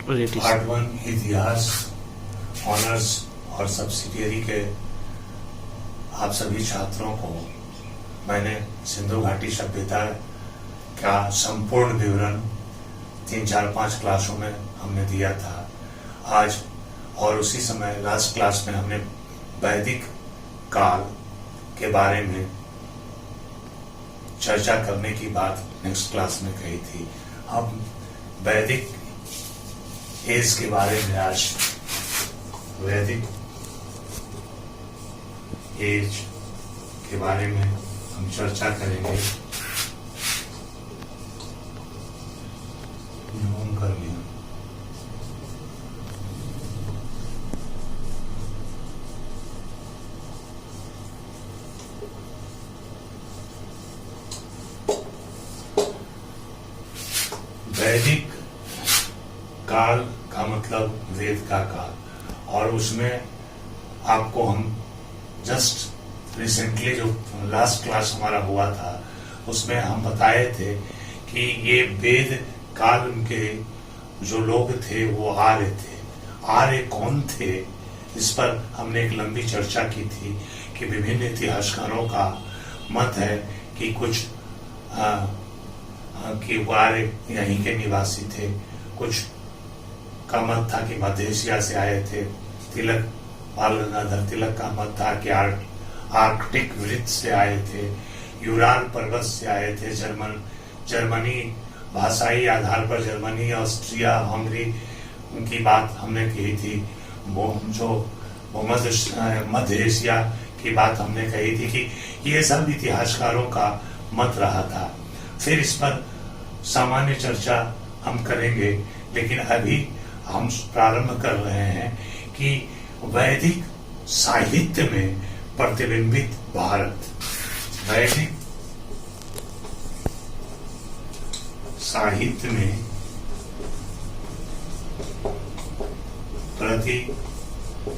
Part 1 इतिहास honours और subsidiary के आप सभी छात्रों को मैंने सिंधु घाटी सभ्यता का संपूर्ण विवरण 3-4-5 क्लासों में हमने दिया था। आज और उसी समय लास्ट क्लास में हमने वैदिक काल के बारे में चर्चा करने की बात नेक्स्ट क्लास में कही थी। अब वैदिक एज के बारे में आज वैदिक एज के बारे में हम चर्चा करेंगे। जूम कर लिया। वैदिक काल का मतलब वेद का काल, और उसमें आपको हम जस्ट रिसेंटली जो लास्ट क्लास हमारा हुआ था उसमें हम बताए थे कि ये वेद काल के जो लोग थे वो आर्य थे। आर्य कौन थे, इस पर हमने एक लंबी चर्चा की थी कि विभिन्न इतिहासकारों का मत है कि कुछ कि वो आर्य यहीं के निवासी थे, कुछ का मत था कि मध्य एशिया से आए थे। तिलक बाल गंगाधर तिलक का मत था कि आर्कटिक वृत्त से आए थे, यूराल पर्वत से आए थे, जर्मनी भाषाई आधार पर जर्मनी, ऑस्ट्रिया, हंगरी की बात हमने कही थी। वो मध्य एशिया की बात हमने कही थी कि ये सब इतिहासकारों का मत रहा था। फिर इस पर सामान्य चर्चा हम करेंगे, लेकिन अभी हम प्रारंभ कर रहे हैं कि वैदिक साहित्य में प्रतिबिंबित भारत। वैदिक साहित्य में प्रतिबिंबित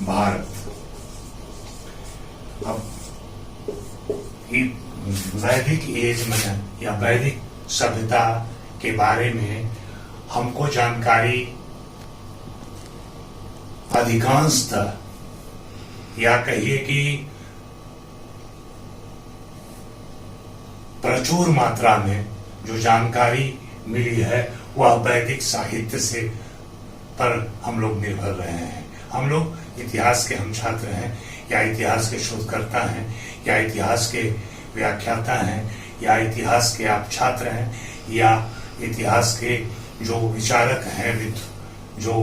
भारत। अब वैदिक एज में या वैदिक सभ्यता के बारे में हमको जानकारी अधिकांशतः या कहिए कि प्रचुर मात्रा में जो जानकारी मिली है वह वैदिक साहित्य से पर हम लोग निर्भर रहे हैं। हम लोग इतिहास के हम छात्र हैं या इतिहास के शोधकर्ता हैं या इतिहास के व्याख्याता हैं या इतिहास के आप छात्र हैं या इतिहास के जो विचारक हैं, जो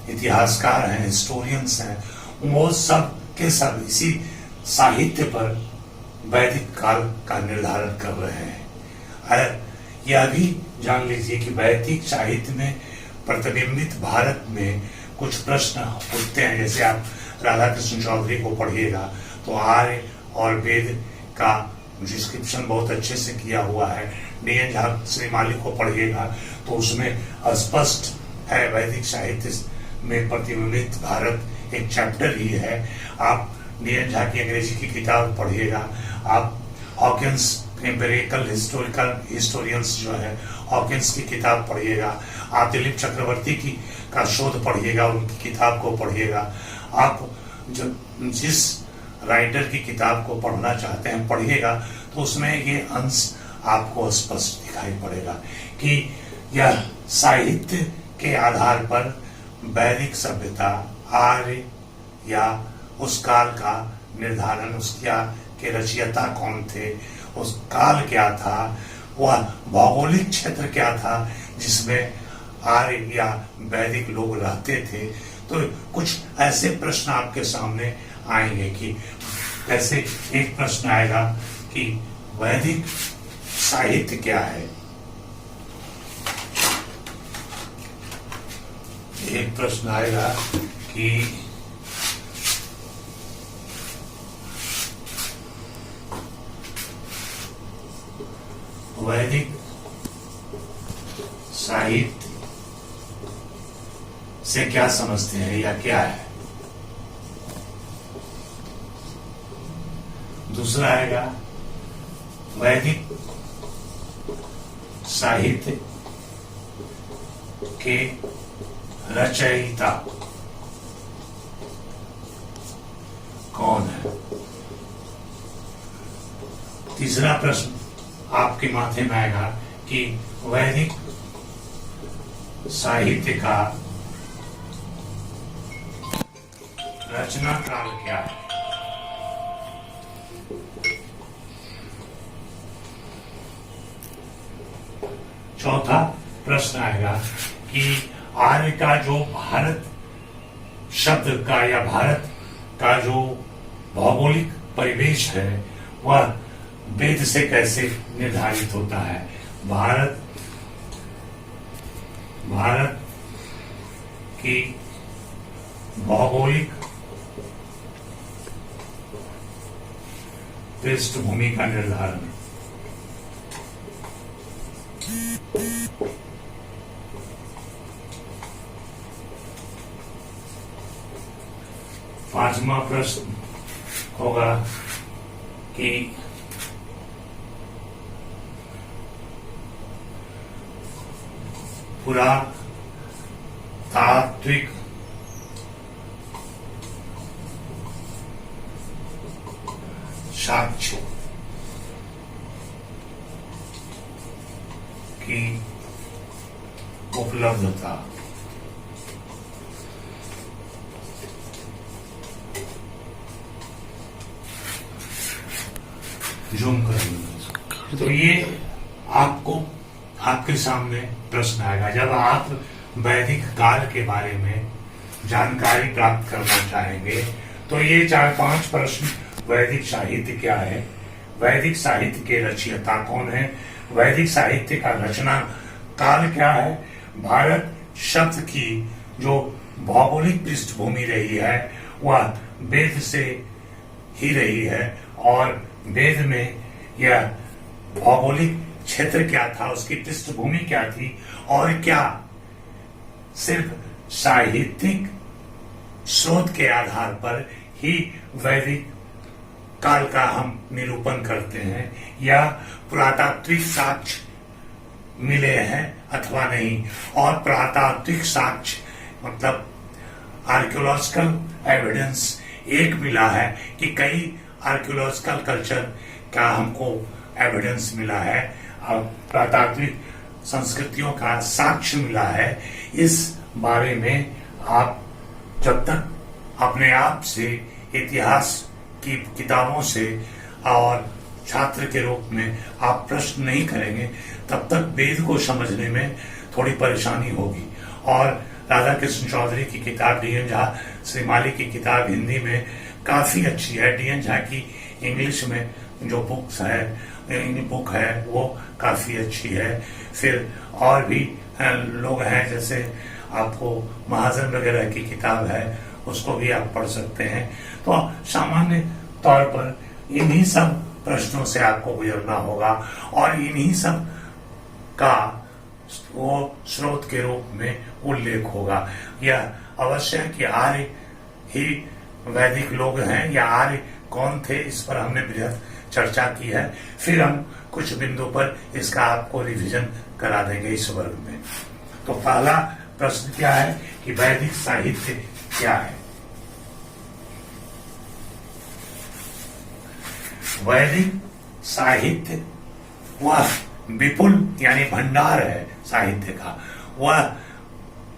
इतिहासकार हैं, हिस्टोरियंस हैं, वो सब के सब इसी साहित्य पर वैदिक काल का निर्धारण कर रहे हैं। यह भी जान लीजिए कि वैदिक साहित्य में प्रतिबिंबित भारत में कुछ प्रश्न उठते हैं। जैसे आप राधा कृष्ण चौधरी को पढ़िएगा तो आर्य और वेद का डिस्क्रिप्शन बहुत अच्छे से किया हुआ है। डी.एन. झा श्रीमाली को पढ़िएगा तो उसमें स्पष्ट है वैदिक साहित्य में प्रतिबिंबित भारत एक चैप्टर ही है। आप डी.एन. झा की अंग्रेजी की किताब पढ़िएगा, आप हॉकिंस एम्पिरिकल हिस्टोरियंस जो है हॉकिंस की किताब पढ़िएगा, आप दिलीप चक्रवर्ती की का शोध पढ़िएगा, उनकी किताब को पढ़िएगा। आप जिस राइटर की किताब को पढ़ना चाहते हैं पढ़िएगा तो उसमें ये अंश आपको स्पष्ट दिखाई पड़ेगा कि यह साहित्य के आधार पर वैदिक सभ्यता आर्य या उस काल का निर्धारण, उसका के रचयिता कौन थे, उस काल क्या था, वह भौगोलिक क्षेत्र क्या था जिसमें आर्य या वैदिक लोग रहते थे। तो कुछ ऐसे प्रश्न आपके सामने आएंगे कि ऐसे एक प्रश्न आएगा कि वैदिक साहित्य क्या है। एक प्रश्न आएगा कि वैदिक साहित्य से क्या समझते हैं या क्या है। दूसरा आएगा वैदिक साहित्य के रचयिता कौन है? तीसरा प्रश्न आपके माथे में आएगा कि वैदिक साहित्य का रचना काल क्या है? चौथा प्रश्न आएगा कि आर्य का जो भारत शब्द का या भारत का जो भौगोलिक परिवेश है वह वेद से कैसे निर्धारित होता है? भारत की भौगोलिक पृष्ठभूमि का निर्धारण। पांचवा प्रश्न होगा कि पुरातात्विक साक्ष्य की उपलब्धता। जूम करेंगे तो ये आपको आपके सामने प्रश्न आएगा जब आप वैदिक काल के बारे में जानकारी प्राप्त करना चाहेंगे। तो ये 4-5 प्रश्न, वैदिक साहित्य क्या है, वैदिक साहित्य के रचयिता कौन है, वैदिक साहित्य का रचना काल क्या है, भारत शब्द की जो भौगोलिक पृष्ठभूमि रही है वह वेद से ही रही है और वेद में यह भौगोलिक क्षेत्र क्या था, उसकी पृष्ठभूमि क्या थी और क्या सिर्फ साहित्यिक स्रोत के आधार पर ही वैदिक काल का हम निरूपण करते हैं या पुरातात्विक साक्ष्य मिले हैं अथवा नहीं। और पुरातात्विक साक्ष्य मतलब आर्कियोलॉजिकल एविडेंस एक मिला है कि कई आर्कियोलॉजिकल कल्चर का हमको एविडेंस मिला है और पुरातात्विक संस्कृतियों का साक्ष्य मिला है। इस बारे में आप जब तक अपने आप से इतिहास की किताबों से और छात्र के रूप में आप प्रश्न नहीं करेंगे तब तक वेद को समझने में थोड़ी परेशानी होगी। और राधा कृष्ण चौधरी की किताब, डी.एन. झा श्रीमाली की किताब हिंदी में काफी अच्छी है। डी.एन. झा की इंग्लिश में जो बुक है वो काफी अच्छी है। फिर और भी लोग हैं, जैसे आपको महाजन वगैरह की किताब है उसको भी आप पढ़ सकते हैं। तो सामान्य तौर पर इन्हीं सब प्रश्नों से आपको गुजरना होगा और इन्हीं सब का वो स्रोत के रूप में उल्लेख होगा। यह अवश्य है कि आर्य ही वैदिक लोग हैं या आर्य कौन थे, इस पर हमने बृहद चर्चा की है। फिर हम कुछ बिंदु पर इसका आपको रिवीजन करा देंगे इस वर्ग में। तो पहला प्रश्न क्या है कि वैदिक साहित्य क्या है? वैदिक साहित्य वह विपुल यानी भंडार है साहित्य का, वह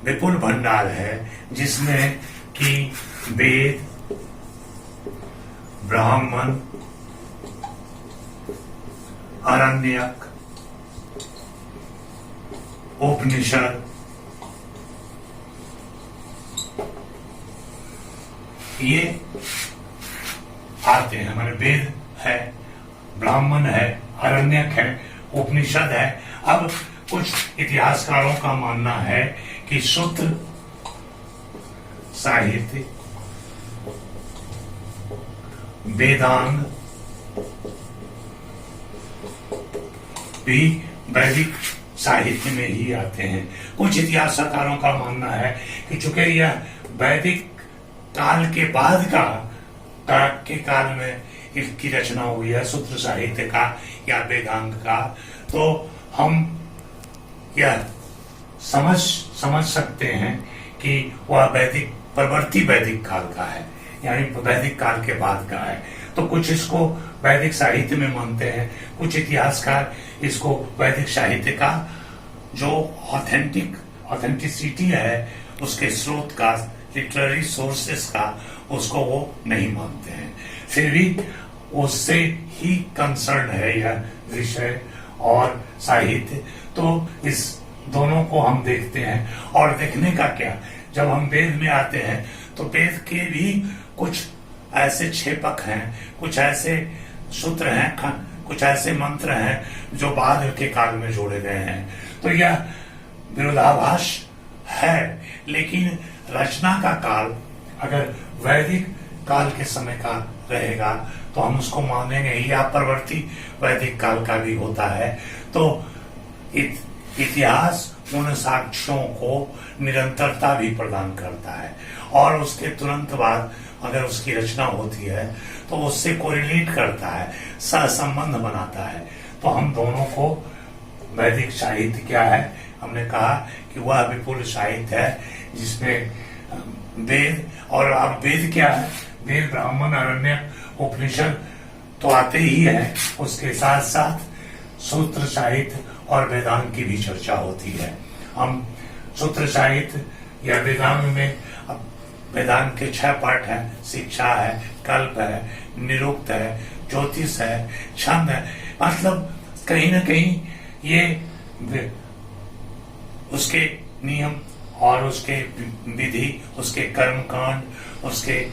विपुल भंडार है जिसमें कि वेद, ब्राह्मण, आरण्यक, उपनिषद, ये आते हैं। हमारे वेद है, ब्राह्मण है, आरण्यक है, उपनिषद है। अब कुछ इतिहासकारों का मानना है कि सूत्र साहित्य, वेदांग भी वैदिक साहित्य में ही आते हैं। कुछ इतिहासकारों का मानना है कि चूंकि यह वैदिक काल के बाद के काल में इसकी रचना हुई है सूत्र साहित्य का या वेदांग का, तो हम यह समझ सकते हैं कि वह वैदिक परवर्ती वैदिक काल का है, यानी वैदिक काल के बाद का है। तो कुछ इसको वैदिक साहित्य में मानते हैं, कुछ इतिहासकार इसको वैदिक साहित्य का जो ऑथेंटिसिटी है उसके स्रोत का, लिटरेरी सोर्सेस का, उसको वो नहीं मानते हैं। फिर भी उससे ही कंसर्न है यह विषय और साहित्य। तो इस दोनों को हम देखते हैं। और देखने का क्या, जब हम वेद में आते हैं तो वेद के भी कुछ ऐसे छेपक हैं, कुछ ऐसे सूत्र हैं, कुछ ऐसे मंत्र हैं जो बाद के काल में जोड़े गए हैं। तो यह विरोधाभास है, लेकिन रचना का काल अगर वैदिक काल के समय का रहेगा तो हम उसको मानेंगे ही, या परवर्ती वैदिक काल का भी होता है। तो इतिहास उन साक्ष्यों को निरंतरता भी प्रदान करता है, और उसके तुरंत बाद अगर उसकी रचना होती है तो उससे कोरिलेट करता है, सहसंबंध बनाता है। तो हम दोनों को वैदिक साहित्य क्या है, हमने कहा कि वह विपुल साहित्य है जिसमें वेद, और अब वेद क्या है, वेद ब्राह्मण अरण्यक उपनिषद तो आते ही है, उसके साथ साथ सूत्र साहित्य और वेदांग की भी चर्चा होती है। हम सूत्र साहित्य या वेदांग में, वेदांग के 6 पाठ हैं, शिक्षा है, कल्प है, निरुक्त है, ज्योतिष है, छंद है। मतलब कहीं ना कहीं ये उसके नियम और उसके विधि, उसके कर्मकांड, उसके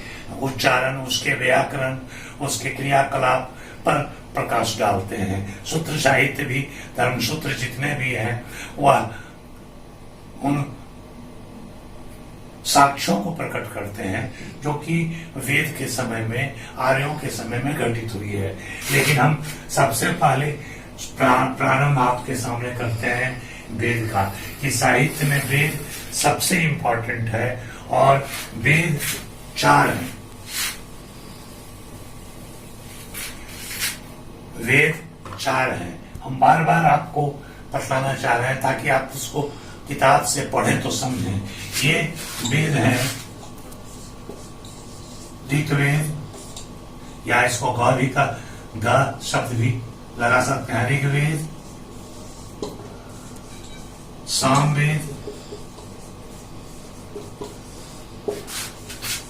उच्चारण, उसके व्याकरण, उसके क्रियाकलाप पर प्रकाश डालते हैं। सूत्र साहित्य भी, धर्म सूत्र जितने भी हैं, वह उन साक्ष्यों को प्रकट करते हैं जो कि वेद के समय में, आर्यों के समय में घटित हुई है। लेकिन हम सबसे पहले प्रारंभ आपके सामने करते हैं वेद का, कि साहित्य में वेद सबसे इंपॉर्टेंट है, और वेद 4 हैं। वेद 4 हैं। हम बार बार आपको बताना चाह रहे हैं ताकि आप उसको किताब से पढ़ें तो समझें। ये वेद हैं, ऋग्वेद, या इसको गौरी का ग शब्द भी लगा सकते हैं, ऋग्वेद, सामवेद,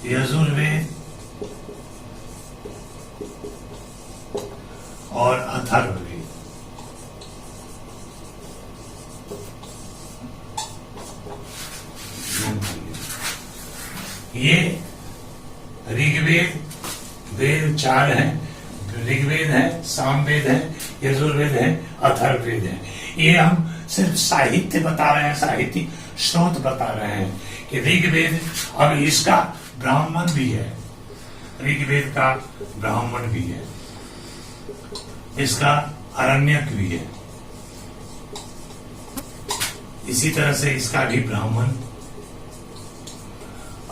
यजुर्वेद और अथर्ववेद। ये ऋग्वेद, वेद 4 हैं। ऋग्वेद है, सामवेद है, यजुर्वेद है, अथर्ववेद है। ये हम सिर्फ साहित्य बता रहे हैं, साहित्यिक स्रोत बता रहे हैं कि ऋग्वेद, अब इसका ब्राह्मण भी है, ऋग्वेद का ब्राह्मण भी है, इसका अरण्यक भी है, इसी तरह से इसका भी ब्राह्मण,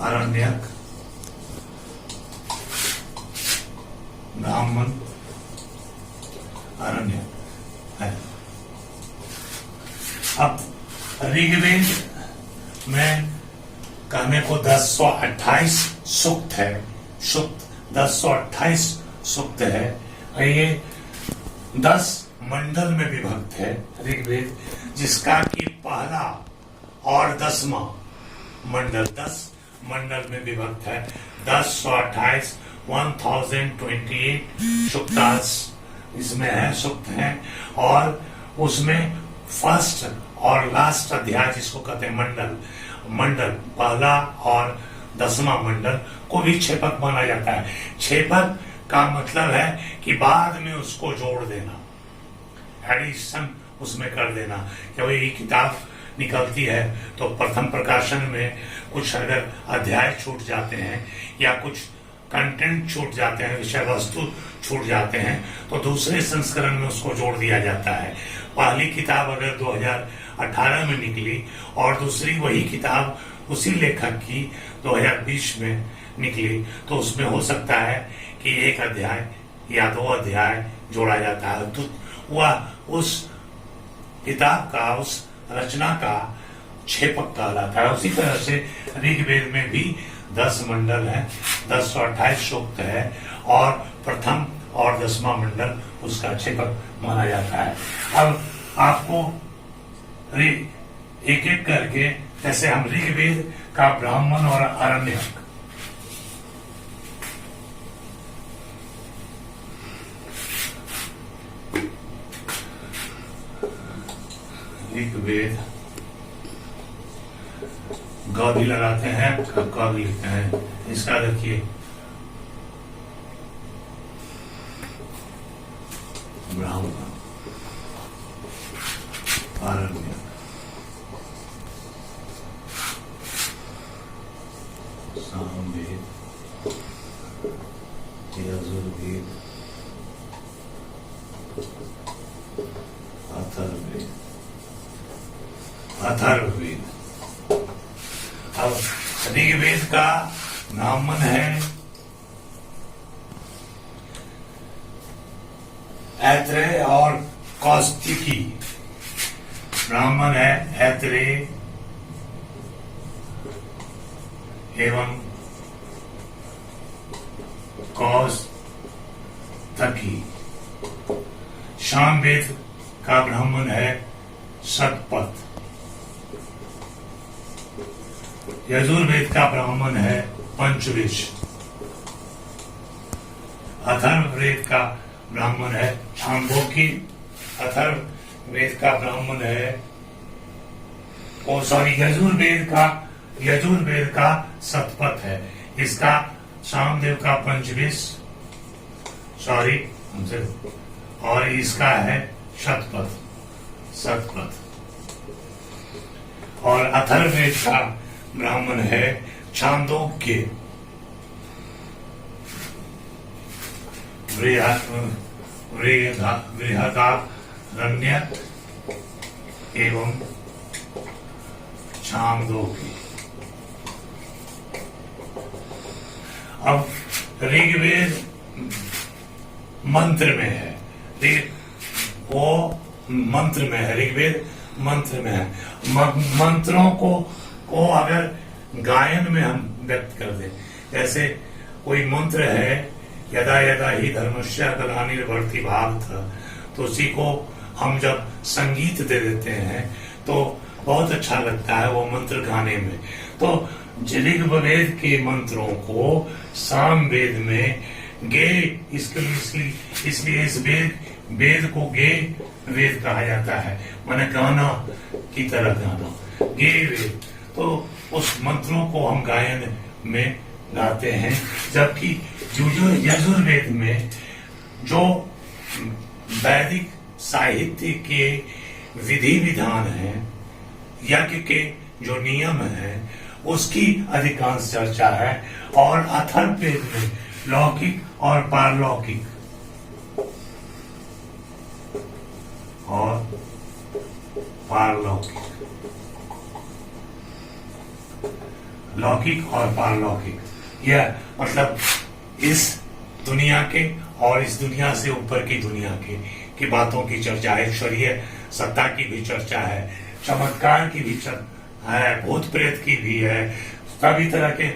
अरण्यक, ब्राह्मण, अरण्यक है। अब ऋग्वेद में कहने को 1028 सूक्त है, सूक्त 1028 सूक्त है। ये 10 मंडल में विभक्त है ऋग्वेद, जिसका कि पहला और 10वां मंडल 10 मंडल में विभक्त है। 1028 1028 सूक्तास इसमें है, सूक्त हैं, और उसमें फर्स्ट और लास्ट अध्याय जिसको कहते हैं मंडल पहला और 10वां मंडल को भी छेपक माना जाता है। छेपक का मतलब है कि बाद में उसको जोड़ देना, एडिशन उसमें कर देना। जब ये किताब निकलती है तो प्रथम प्रकाशन में कुछ अगर अध्याय छूट जाते हैं या कुछ कंटेंट छूट जाते हैं, विषय वस्तु छूट जाते हैं, तो दूसरे संस्करण में उसको जोड़ दिया जाता है। पहली किताब अगर 2018 में निकली और दूसरी वही किताब उसी लेखक की 2020 में निकली, तो उसमें हो सकता है कि एक अध्याय या 2 अध्याय जोड़ा जाता है तो वह उस किताब का, उस रचना का क्षेपक कहलाता है। उसी तरह से ऋग्वेद में भी 10 मंडल है, 10 और 28 सूक्त है और प्रथम और 10वां मंडल उसका क्षेपक माना जाता है। अब आपको एक एक करके, जैसे हम ऋग्वेद का ब्राह्मण और आरण्यक, ऋग्वेद ग भी लगाते हैं, क भी लिखते हैं। इसका देखिए ब्राह्मण आरण्यक, सामवेद, यजुर्वेद, अथर्ववेद, अथर्ववेद। अब ऋग्वेद का ब्राह्मण है ऐत्रेय और कौस्तिकी। ब्राह्मण है ऐत्रेय एवं कौस्तकी। सामवेद का ब्राह्मण है शतपथ। यजुर्वेद का ब्राह्मण है पंचविश। अथर्ववेद का ब्राह्मण है छांदोग्य। अथर्ववेद का ब्राह्मण है यजुर्वेद का शतपथ है। इसका सामदेव का पंचविश, और इसका है शतपथ। और अथर्ववेद का ब्राह्मण है छांदोग्य। बृहदारण्यक एवं छांदोग्य। अब ऋग्वेद मंत्र में है, वो मंत्र में है, ऋग्वेद मंत्र में है। मंत्रों को अगर गायन में हम व्यक्त कर दें, जैसे कोई मंत्र है यदा यदा ही धर्मस्य ग्लानिर्भरति भारत, तो उसी को हम जब संगीत दे देते हैं तो बहुत अच्छा लगता है वो मंत्र गाने में। तो ऋग्वेद के मंत्रों को सामवेद में गे, इसलिए इस वेद को गे वेद कहा जाता है, माने गाना की तरह गाना, गे वेद। तो उस मंत्रों को हम गायन में गाते हैं। जबकि यजुर्वेद में जो वैदिक साहित्य के विधि विधान है, यज्ञ के जो नियम है, उसकी अधिकांश चर्चा है। और अथर्ववेद में लौकिक और पारलौकिक लौकिक और पारलौकिक, यह मतलब इस दुनिया के और इस दुनिया से ऊपर की दुनिया की बातों की चर्चा है। ईश्वरीय सत्ता की भी चर्चा है, चमत्कार की भी चर्चा है, भूत प्रेत की भी है, सभी तरह के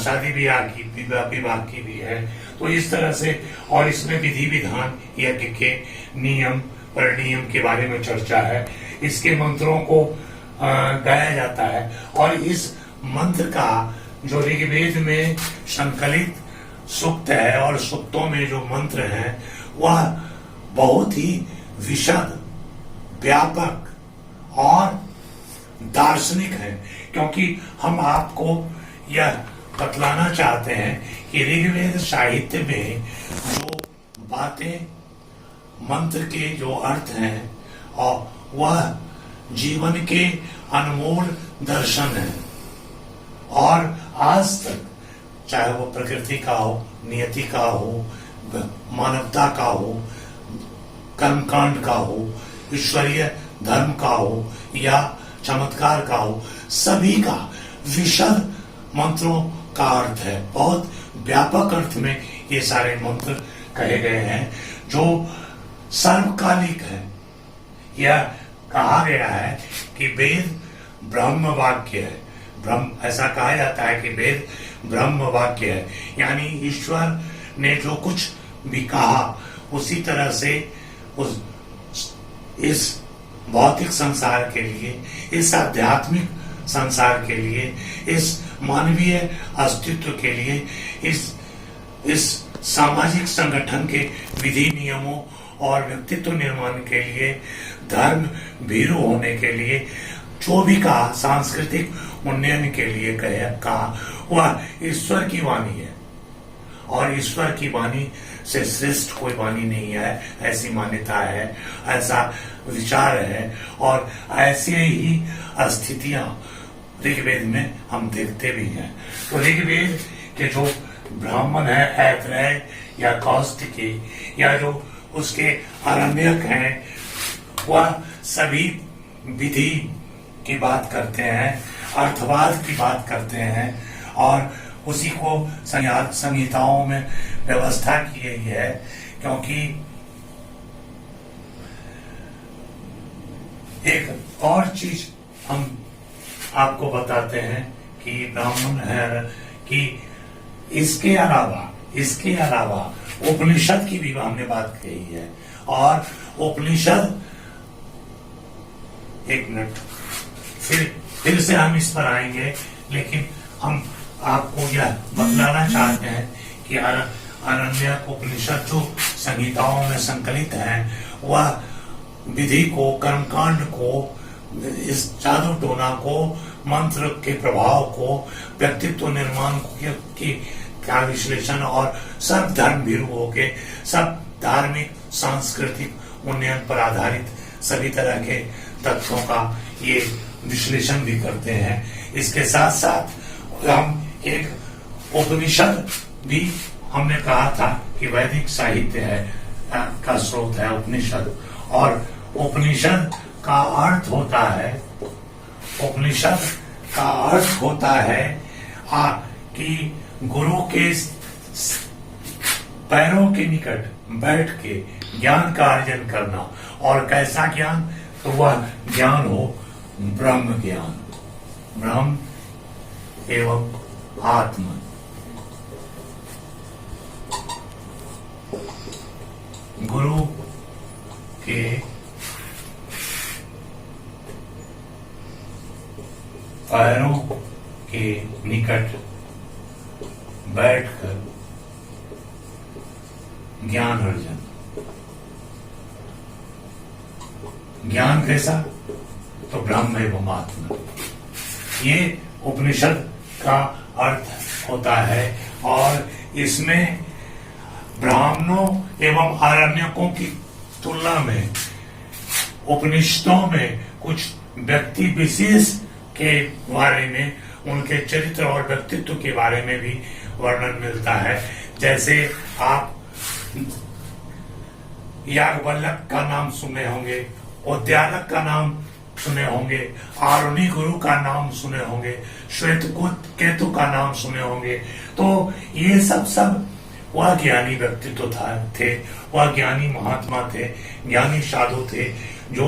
शादी विवाह की भी है। तो इस तरह से, और इसमें विधि विधान, यज्ञ के नियम परिनियम के बारे में चर्चा है। इसके मंत्रों को गाया जाता है। और इस मंत्र का जो ऋग्वेद में संकलित सूक्त है और सूक्तों में जो मंत्र हैं, वह बहुत ही विशद, व्यापक और दार्शनिक है। क्योंकि हम आपको यह बतलाना चाहते हैं कि ऋग्वेद साहित्य में जो बातें, मंत्र के जो अर्थ हैं, और वह जीवन के अनमोल दर्शन है। और आज तक चाहे वो प्रकृति का हो, नियति का हो, मानवता का हो, कर्मकांड का हो, ईश्वरीय धर्म का हो या चमत्कार का हो, सभी का विशद मंत्रों का अर्थ है। बहुत व्यापक अर्थ में ये सारे मंत्र कहे गए हैं, जो सर्वकालिक है। यह कहा गया है कि वेद ब्रह्म वाक्य है। ब्रह्म, ऐसा कहा जाता है कि वेद ब्रह्म वाक्य है, यानी ईश्वर ने जो कुछ भी कहा उसी तरह से इस भौतिक संसार के लिए, इस आध्यात्मिक संसार के लिए, इस मानवीय अस्तित्व के लिए, इस सामाजिक संगठन के विधि नियमों और व्यक्तित्व निर्माण के लिए, धर्म भीरू होने के लिए, जो भी कहा, सांस्कृतिक उन्नयन के लिए कहा, वह ईश्वर की वाणी है। और ईश्वर की वाणी से श्रेष्ठ कोई वाणी नहीं है, ऐसी मान्यता है, ऐसा विचार है। और ऐसे ही स्थितियां ऋग्वेद में हम देखते भी हैं। तो ऋग्वेद के जो ब्राह्मण है, ऐतरेय या कौस्तिकी, या जो उसके आरण्यक हैं, वह सभी विधि की बात करते हैं, अर्थवाद की बात करते हैं, और उसी को संहिताओं में व्यवस्था की गई है। क्योंकि एक और चीज हम आपको बताते हैं कि ब्राह्मण है कि इसके अलावा उपनिषद की भी हमने बात कही है। और उपनिषद, एक मिनट, फिर से हम इस पर आएंगे, लेकिन हम आपको यह बतलाना चाहते हैं कि आरण्यक उपनिषद जो संहिताओं में संकलित है, वह विधि को, कर्मकांड को, इस जादू टोना को, मंत्र के प्रभाव को, व्यक्तित्व निर्माण का विश्लेषण और सब धर्म भीरुओं के, सब धार्मिक सांस्कृतिक उन्नयन पर आधारित सभी तरह के तथ्यों का ये विश्लेषण भी करते हैं। इसके साथ साथ हम एक उपनिषद भी हमने कहा था कि वैदिक साहित्य है का स्रोत है उपनिषद। और उपनिषद का अर्थ होता है, उपनिषद का अर्थ होता है कि गुरु के पैरों के निकट बैठ के ज्ञान का अर्जन करना। और कैसा ज्ञान? तो वह ज्ञान हो ब्रह्म ज्ञान, ब्रह्म एवं आत्मा। गुरु के पैरों के निकट बैठकर ज्ञान अर्जन। ज्ञान कैसा? तो ब्रह्म एवं आत्मा, ये उपनिषद का अर्थ होता है। और इसमें ब्राह्मणों एवं आरण्यकों की तुलना में उपनिषदों में कुछ व्यक्ति विशेष के बारे में, उनके चरित्र और व्यक्तित्व के बारे में भी वर्णन मिलता है। जैसे आप याज्ञवल्क्य का नाम सुने होंगे, उद्यालक का नाम सुने होंगे, आरुणि गुरु का नाम सुने होंगे, श्वेतकेतु का नाम सुने होंगे। तो ये सब वह ज्ञानी व्यक्तित्व थे, वह ज्ञानी महात्मा थे, ज्ञानी साधु थे, जो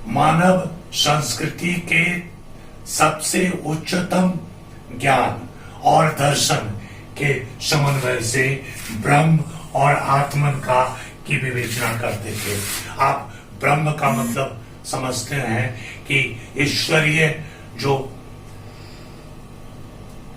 मानव संस्कृति के सबसे उच्चतम ज्ञान और दर्शन के समन्वय से ब्रह्म और आत्मन की विवेचना करते थे। आप ब्रह्म का मतलब समझते हैं कि ईश्वरीय जो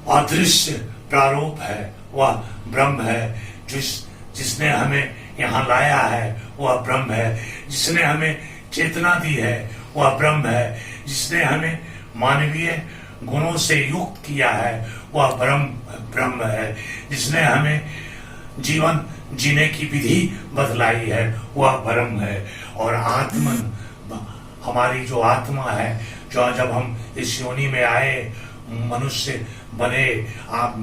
अदृश्य प्रारूप है वह ब्रह्म है। जिसने हमें यहाँ लाया है वह ब्रह्म है। जिसने हमें चेतना दी है वह ब्रह्म है। जिसने हमें मानवीय गुणों से युक्त किया है वह ब्रह्म है। जिसने हमें जीवन जीने की विधि बदलाई है वह ब्रह्म है। और आत्मन, हमारी जो आत्मा है, जो जब हम इस योनि में आए, मनुष्य बने, आप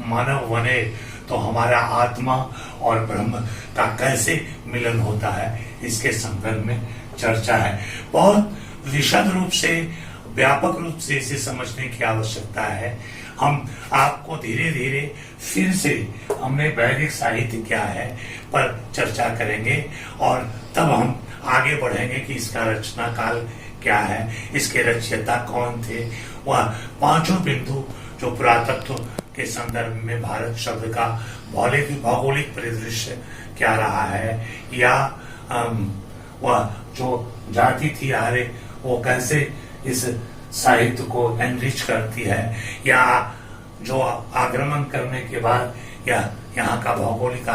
मानव बने, तो हमारा आत्मा और ब्रह्म का कैसे मिलन होता है, इसके संदर्भ में चर्चा है। बहुत विशद रूप से, व्यापक रूप से इसे समझने की आवश्यकता है। हम आपको धीरे धीरे फिर से हमने वैदिक साहित्य क्या है पर चर्चा करेंगे, और तब हम आगे बढ़ेंगे कि इसका रचना काल क्या है, इसके रचयिता कौन थे, वह पांचों बिंदु जो पुरातत्व के संदर्भ में भारत शब्द का भौगोलिक परिदृश्य क्या रहा है, या वह जो जाति थी आर्य वो कैसे इस साहित्य को एनरिच करती है, या जो आक्रमण करने के बाद या यहाँ का भौगोलिक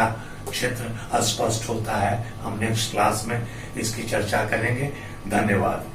क्षेत्र अस्पष्ट होता है, हम नेक्स्ट क्लास में इसकी चर्चा करेंगे। धन्यवाद।